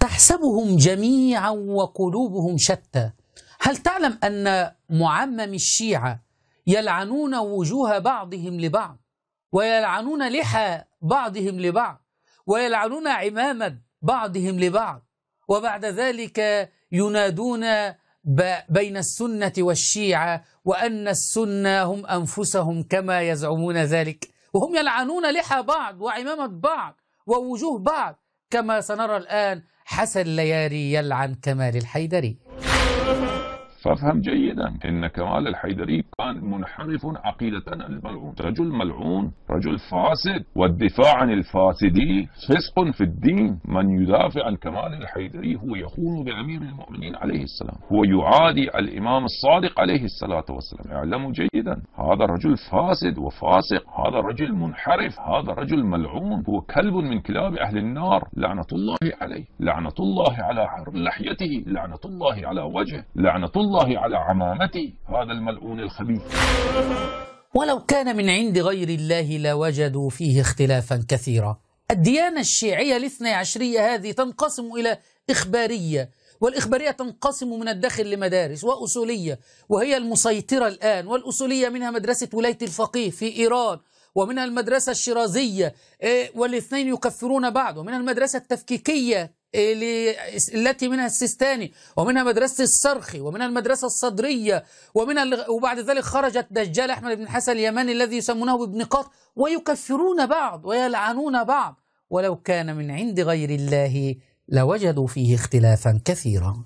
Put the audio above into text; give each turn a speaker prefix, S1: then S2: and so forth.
S1: تحسبهم جميعا وقلوبهم شتى. هل تعلم أن معمم الشيعة يلعنون وجوه بعضهم لبعض، ويلعنون لحى بعضهم لبعض، ويلعنون عمامة بعضهم لبعض، وبعد ذلك ينادون بين السنة والشيعة وأن السنة هم أنفسهم كما يزعمون ذلك، وهم يلعنون لحى بعض وعمامة بعض ووجوه بعض، كما سنرى الآن حسن لياري يلعن كمال الحيدري.
S2: فافهم جيدا إن كمال الحيدري كان منحرف عقيدة الملعون، رجل ملعون، رجل فاسد، والدفاع عن الفاسدين فسق في الدين. من يدافع عن كمال الحيدري هو يخون بأمير المؤمنين عليه السلام، هو يعادي الإمام الصادق عليه الصلاة والسلام. اعلموا جيدا هذا الرجل فاسد وفاسق، هذا الرجل منحرف، هذا الرجل ملعون، هو كلب من كلاب أهل النار، لعنة الله عليه، لعنة الله على لحيته، لعنة الله على وجهه، لعنة الله على عمامته، هذا الملعون الخبيث.
S1: ولو كان من عند غير الله لوجدوا فيه اختلافا كثيرا. الديانة الشيعية الاثني عشرية هذه تنقسم إلى إخبارية، والإخبارية تنقسم من الداخل لمدارس، وأصولية وهي المسيطرة الآن، والأصولية منها مدرسة ولاية الفقيه في إيران، ومنها المدرسة الشيرازية والاثنين يكفرون بعض، ومنها المدرسة التفكيكية التي منها السيستاني، ومنها مدرسة السرخي، ومنها المدرسة الصدرية، وبعد ذلك خرج الدجال أحمد بن حسن اليماني الذي يسمونه بابن قاط، ويكفرون بعض ويلعنون بعض. ولو كان من عند غير الله لوجدوا فيه اختلافا كثيرا.